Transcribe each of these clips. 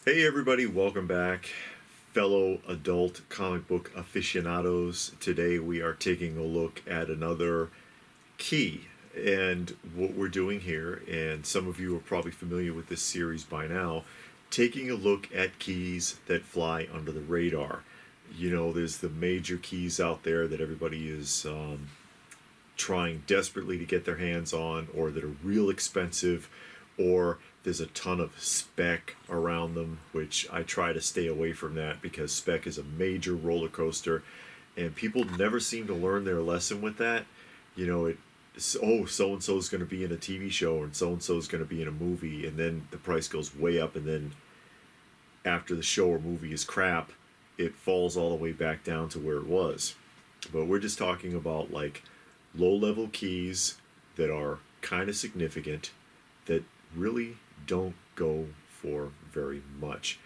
Hey everybody, welcome back, fellow adult comic book aficionados. Today we are taking a look at another key. And what we're doing here, and some of you are probably familiar with this series by now, taking a look at keys that fly under the radar. You know, there's the major keys out there that everybody is trying desperately to get their hands on, or that are real expensive, or there's a ton of spec around them, which I try to stay away from that because spec is a major roller coaster and people never seem to learn their lesson with that. You know, oh, so and so is going to be in a TV show and so is going to be in a movie, and then the price goes way up, and then after the show or movie is crap, it falls all the way back down to where it was. But we're just talking about like low level keys that are kind of significant, that really don't go for very much.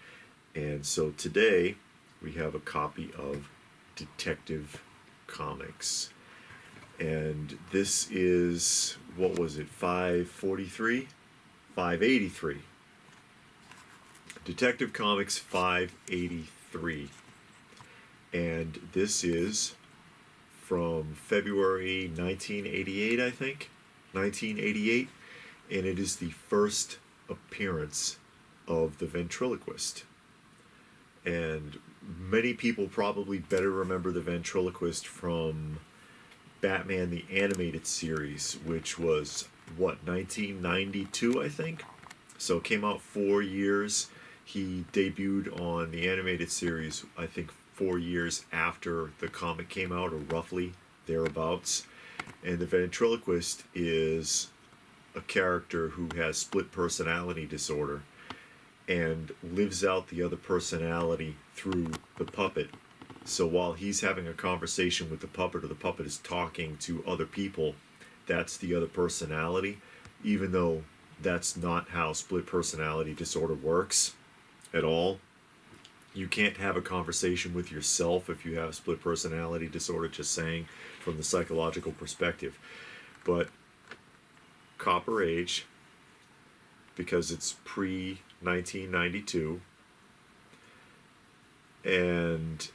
And so today we have a copy of Detective Comics. And this is, what was it, 543? 583. Detective Comics 583. And this is from February 1988, I think. 1988. And it is the first appearance of the Ventriloquist. And many people probably better remember the Ventriloquist from Batman the Animated Series, which was, what, 1992, I think? So it came out 4 years. He debuted on the animated series, I think 4 years after the comic came out, or roughly thereabouts. And the Ventriloquist is a character who has split personality disorder and lives out the other personality through the puppet. So while he's having a conversation with the puppet, or the puppet is talking to other people, that's the other personality, even though that's not how split personality disorder works at all. You can't have a conversation with yourself if you have split personality disorder, just saying, from the psychological perspective. But Copper Age, because it's pre-1992, and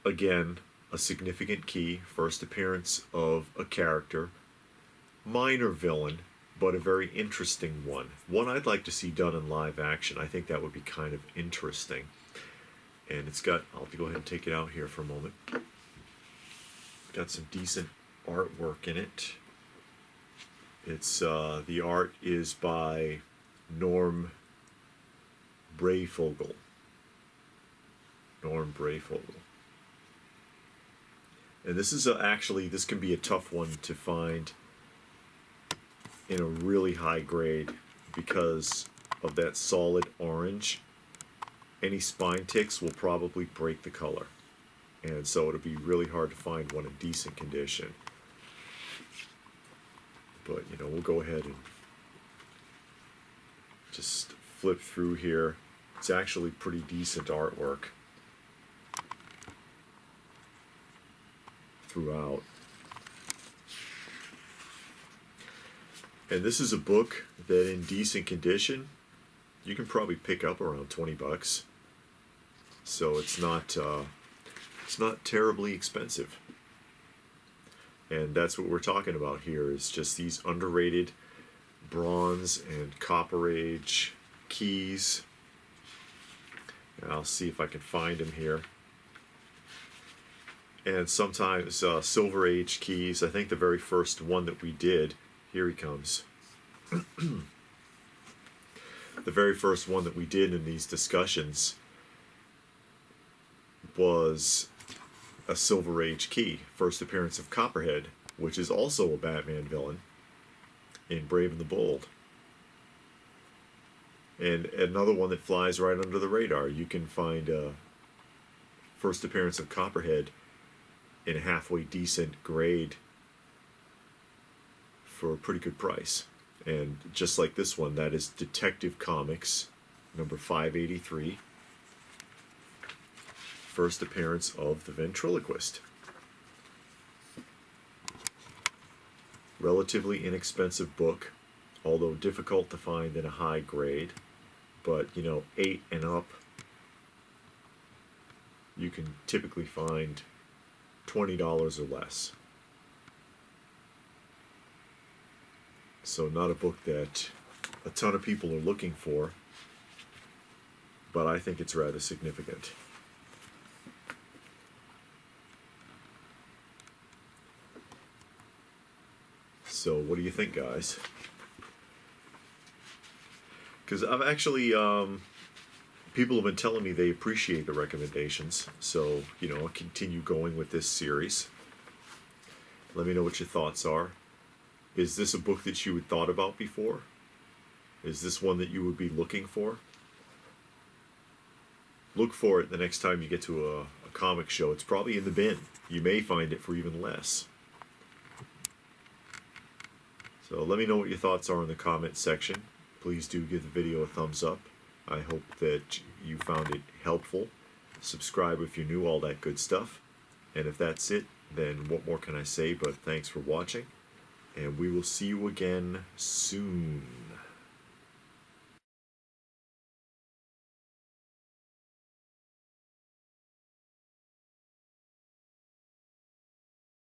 again, a significant key, first appearance of a character, minor villain, but a very interesting one. One I'd like to see done in live action. I think that would be kind of interesting. And it's got, I'll go ahead and take it out here for a moment. Got some decent artwork in it. It's the art is by Norm Breyfogle. Norm Breyfogle. And this is actually, this can be a tough one to find in a really high grade because of that solid orange. Any spine ticks will probably break the color. And so it'll be really hard to find one in decent condition. But, you know, we'll go ahead and just flip through here. It's actually pretty decent artwork throughout. And this is a book that in decent condition you can probably pick up around 20 bucks. So it's not terribly expensive. And that's what we're talking about here, is just these underrated Bronze and Copper Age keys. And I'll see if I can find them here. And sometimes Silver Age keys. I think the very first one that we did, here he comes. The very first one that we did in these discussions was a Silver Age key, first appearance of Copperhead, which is also a Batman villain in Brave and the Bold. And another one that flies right under the radar. You can find a first appearance of Copperhead in a halfway decent grade for a pretty good price. And just like this one, that is Detective Comics number 583. First appearance of the Ventriloquist. Relatively inexpensive book, although difficult to find in a high grade. but you know, 8 and up, you can typically find $20 or less. So not a book that a ton of people are looking for, but I think it's rather significant. So what do you think, guys? Because I've actually, people have been telling me they appreciate the recommendations, so, you know, I'll continue going with this series. Let me know what your thoughts are. Is this a book that you had thought about before? Is this one that you would be looking for? Look for it the next time you get to a comic show. It's probably in the bin. You may find it for even less. So let me know what your thoughts are in the comment section. Please do give the video a thumbs up. I hope that you found it helpful. Subscribe if you're new, all that good stuff. And if that's it, then what more can I say but thanks for watching. And we will see you again soon.